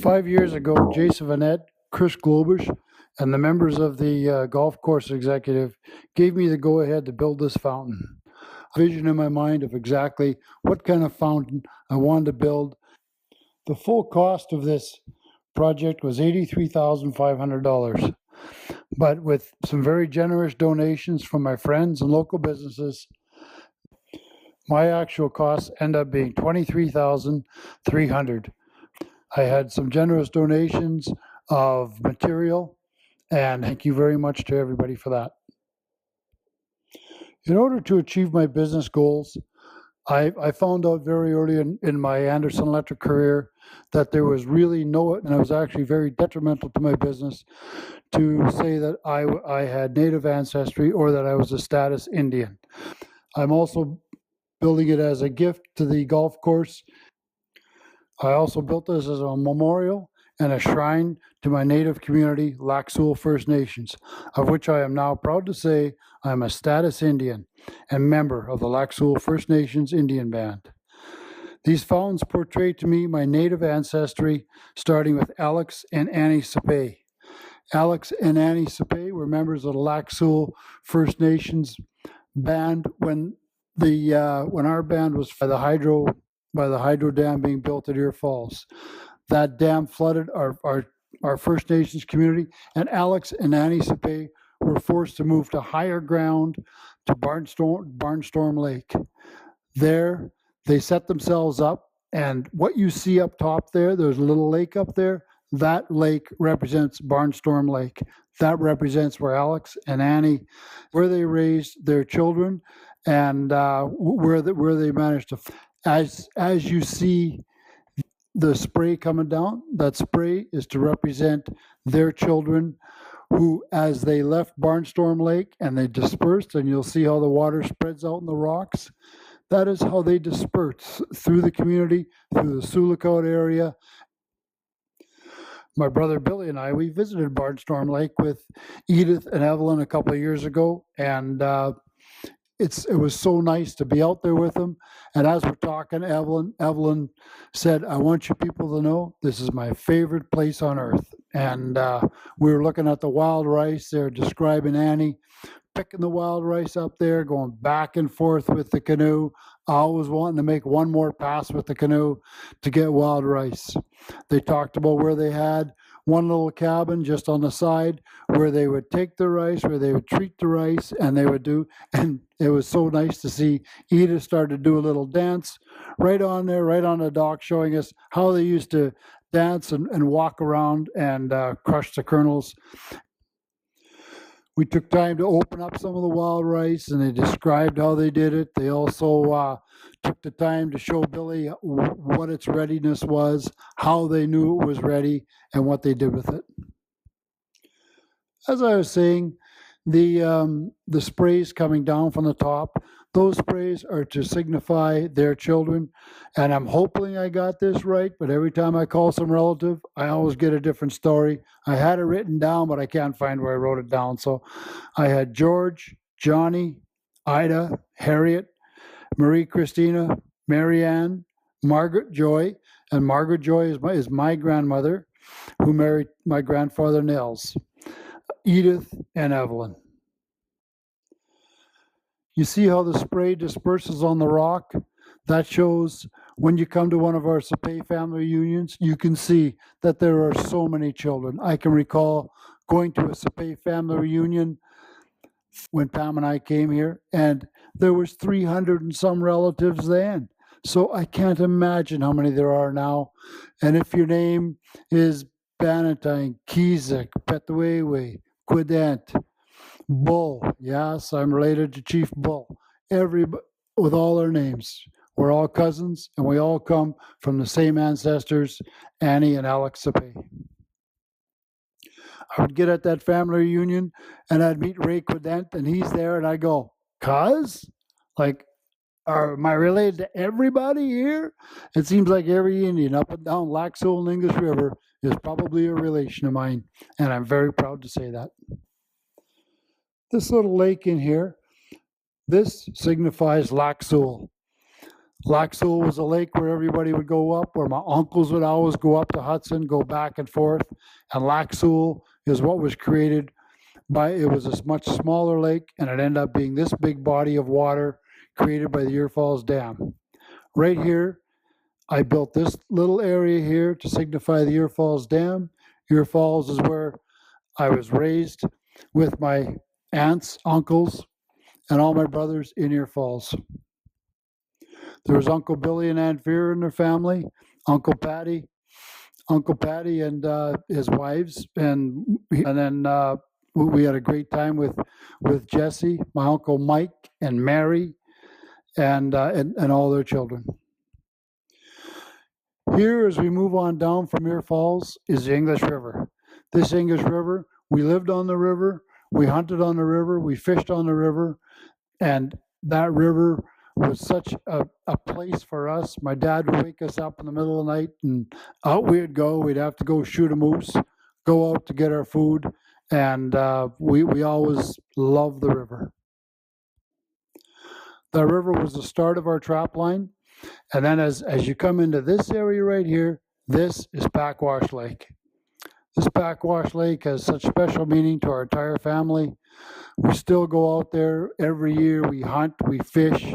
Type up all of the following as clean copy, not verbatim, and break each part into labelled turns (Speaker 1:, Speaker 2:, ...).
Speaker 1: 5 years ago, Jason Vanette, Chris Globush, and the members of the golf course executive gave me the go-ahead to build this fountain. A vision in my mind of exactly what kind of fountain I wanted to build. The full cost of this project was $83,500, but with some very generous donations from my friends and local businesses, my actual costs end up being $23,300. I had some generous donations of material, and thank you very much to everybody for that. In order to achieve my business goals, I found out very early in my Anderson Electric career that there was really no, and it was actually very detrimental to my business to say that I had Native ancestry or that I was a status Indian. I'm also building it as a gift to the golf course. I also built this as a memorial and a shrine to my Native community, Lac Seul First Nations, of which I am now proud to say I am a status Indian and member of the Lac Seul First Nations Indian Band. These fountains portray to me my Native ancestry, starting with Alex and Annie Sapé. Alex and Annie Sapé were members of the Lac Seul First Nations band when our band was by the hydro dam being built at Ear Falls. That dam flooded our First Nations community, and Alex and Annie Sapé were forced to move to higher ground to Barnstorm Lake. There, they set themselves up, and what you see up top there's a little lake up there. That lake represents Barnstorm Lake. That represents where Alex and Annie, where they raised their children, and where they managed to. As you see the spray coming down, that spray is to represent their children who, as they left Barnstorm Lake and they dispersed, and you'll see how the water spreads out in the rocks, that is how they dispersed through the community, through the Sioux Lookout area. My brother Billy and I, we visited Barnstorm Lake with Edith and Evelyn a couple of years ago, and it was so nice to be out there with them. And as we're talking, Evelyn said, I want you people to know this is my favorite place on earth. And we were looking at the wild rice. They're describing Annie picking the wild rice up there, going back and forth with the canoe, always wanting to make one more pass with the canoe to get wild rice. They talked about where they had one little cabin just on the side where they would take the rice, where they would treat the rice, and they would do, and it was so nice to see Edith start to do a little dance right on there, right on the dock, showing us how they used to dance and walk around and crush the kernels. We took time to open up some of the wild rice, and they described how they did it. They also took the time to show Billy what its readiness was, how they knew it was ready, and what they did with it. As I was saying, the sprays coming down from the top, those sprays are to signify their children, and I'm hoping I got this right, but every time I call some relative, I always get a different story. I had it written down, but I can't find where I wrote it down. So I had George, Johnny, Ida, Harriet, Marie Christina, Marianne, Margaret Joy, and Margaret Joy is my grandmother, who married my grandfather Nels, Edith, and Evelyn. You see how the spray disperses on the rock? That shows when you come to one of our Sapé family reunions, you can see that there are so many children. I can recall going to a Sapé family reunion when Pam and I came here, and there was 300 and some relatives then. So I can't imagine how many there are now. And if your name is Bannatyne, Keezik, Petwewe, Quident, Bull, yes, I'm related to Chief Bull. Everybody, with all our names. We're all cousins, and we all come from the same ancestors, Annie and Alex Sapé. I would get at that family reunion, and I'd meet Ray Quident, and he's there, and I go, cuz? Like, Am I related to everybody here? It seems like every Indian up and down Lac Seul and English River is probably a relation of mine, and I'm very proud to say that. This little lake in here, this signifies Lac Seul. Lac Seul was a lake where everybody would go up, where my uncles would always go up to Hudson, go back and forth. And Lac Seul is what was created by, it was a much smaller lake, and it ended up being this big body of water created by the Ear Falls Dam. Right here, I built this little area here to signify the Ear Falls Dam. Ear Falls is where I was raised with my aunts, uncles, and all my brothers in Ear Falls. There was Uncle Billy and Aunt Vera and their family, Uncle Patty and his wives, and then we had a great time with Jesse, my Uncle Mike and Mary, and all their children. Here, as we move on down from Ear Falls, is the English River. This English River, we lived on the river, we hunted on the river, we fished on the river, and that river was such a place for us. My dad would wake us up in the middle of the night, and out we'd go. We'd have to go shoot a moose, go out to get our food, and we always loved the river. The river was the start of our trap line, and then as you come into this area right here, this is Backwash Lake. This Backwash Lake has such special meaning to our entire family. We still go out there every year. We hunt, we fish.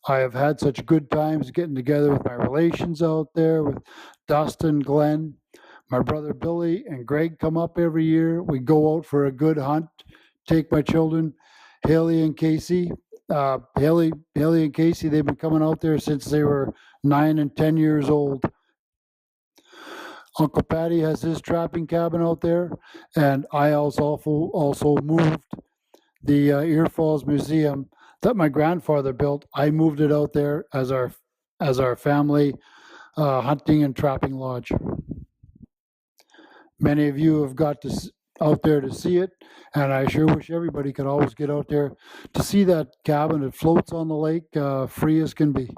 Speaker 1: I have had such good times getting together with my relations out there, with Dustin, Glenn. My brother Billy and Greg come up every year. We go out for a good hunt, take my children, Haley and Casey. Haley and Casey, they've been coming out there since they were 9 and 10 years old. Uncle Patty has his trapping cabin out there, and I also moved the Ear Falls Museum that my grandfather built. I moved it out there as our family hunting and trapping lodge. Many of you have got out there to see it, and I sure wish everybody could always get out there to see that cabin. It floats on the lake, free as can be.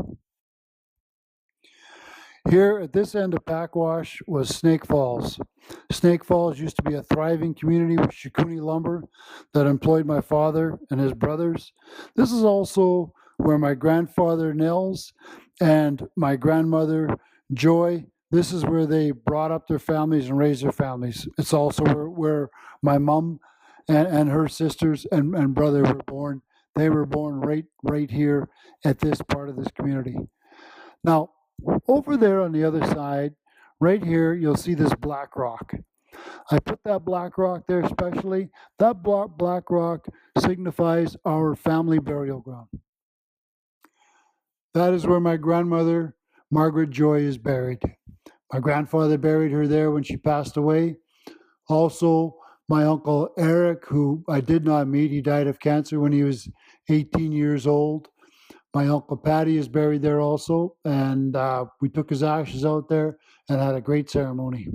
Speaker 1: Here at this end of Backwash was Snake Falls. Snake Falls used to be a thriving community with Shikuni lumber that employed my father and his brothers. This is also where my grandfather Nels and my grandmother Joy, this is where they brought up their families and raised their families. It's also where my mom and her sisters and brother were born. They were born right here at this part of this community. Now, over there on the other side, right here, you'll see this black rock. I put that black rock there especially. That black rock signifies our family burial ground. That is where my grandmother, Margaret Joy, is buried. My grandfather buried her there when she passed away. Also, my uncle Eric, who I did not meet, he died of cancer when he was 18 years old. My Uncle Patty is buried there also, and we took his ashes out there and had a great ceremony.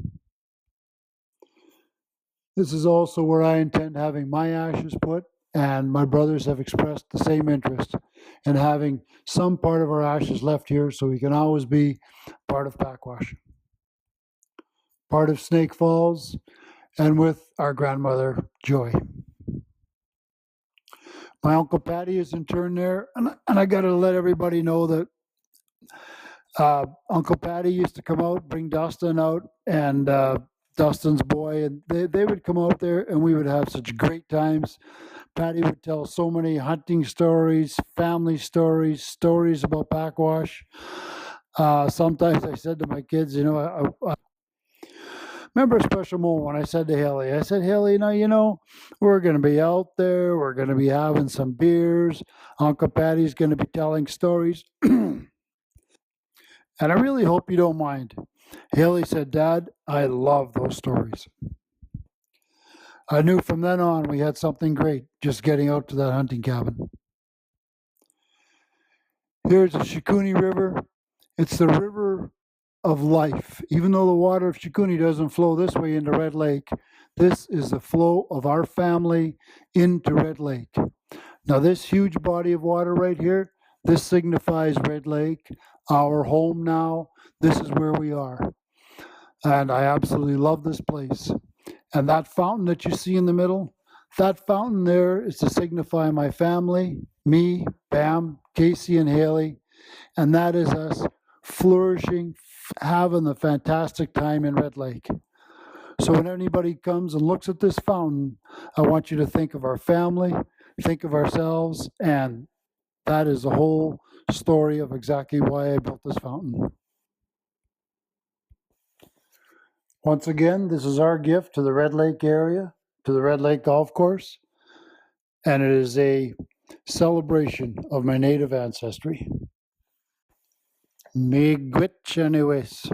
Speaker 1: This is also where I intend having my ashes put, and my brothers have expressed the same interest in having some part of our ashes left here so we can always be part of Backwash, part of Snake Falls, and with our grandmother, Joy. My Uncle Patty is interned there, and I got to let everybody know that Uncle Patty used to come out, bring Dustin out, and Dustin's boy, and they would come out there, and we would have such great times. Patty would tell so many hunting stories, family stories, stories about Backwash. Sometimes I said to my kids, I remember a special moment when I said to Haley, Haley, we're going to be out there. We're going to be having some beers. Uncle Patty's going to be telling stories. And I really hope you don't mind. Haley said, Dad, I love those stories. I knew from then on we had something great just getting out to that hunting cabin. Here's the Shikuni River. It's the river of life. Even though the water of Shikuni doesn't flow this way into Red Lake, this is the flow of our family into Red Lake. Now this huge body of water right here, This signifies Red Lake, our home now. This is where we are. And I absolutely love this place. And that fountain that you see in the middle, that fountain there is to signify my family, me, Bam, Casey, and Haley. And that is us flourishing, having a fantastic time in Red Lake. So when anybody comes and looks at this fountain, I want you to think of our family, think of ourselves, and that is the whole story of exactly why I built this fountain. Once again, this is our gift to the Red Lake area, to the Red Lake Golf Course, and it is a celebration of my native ancestry. Miigwech anyways.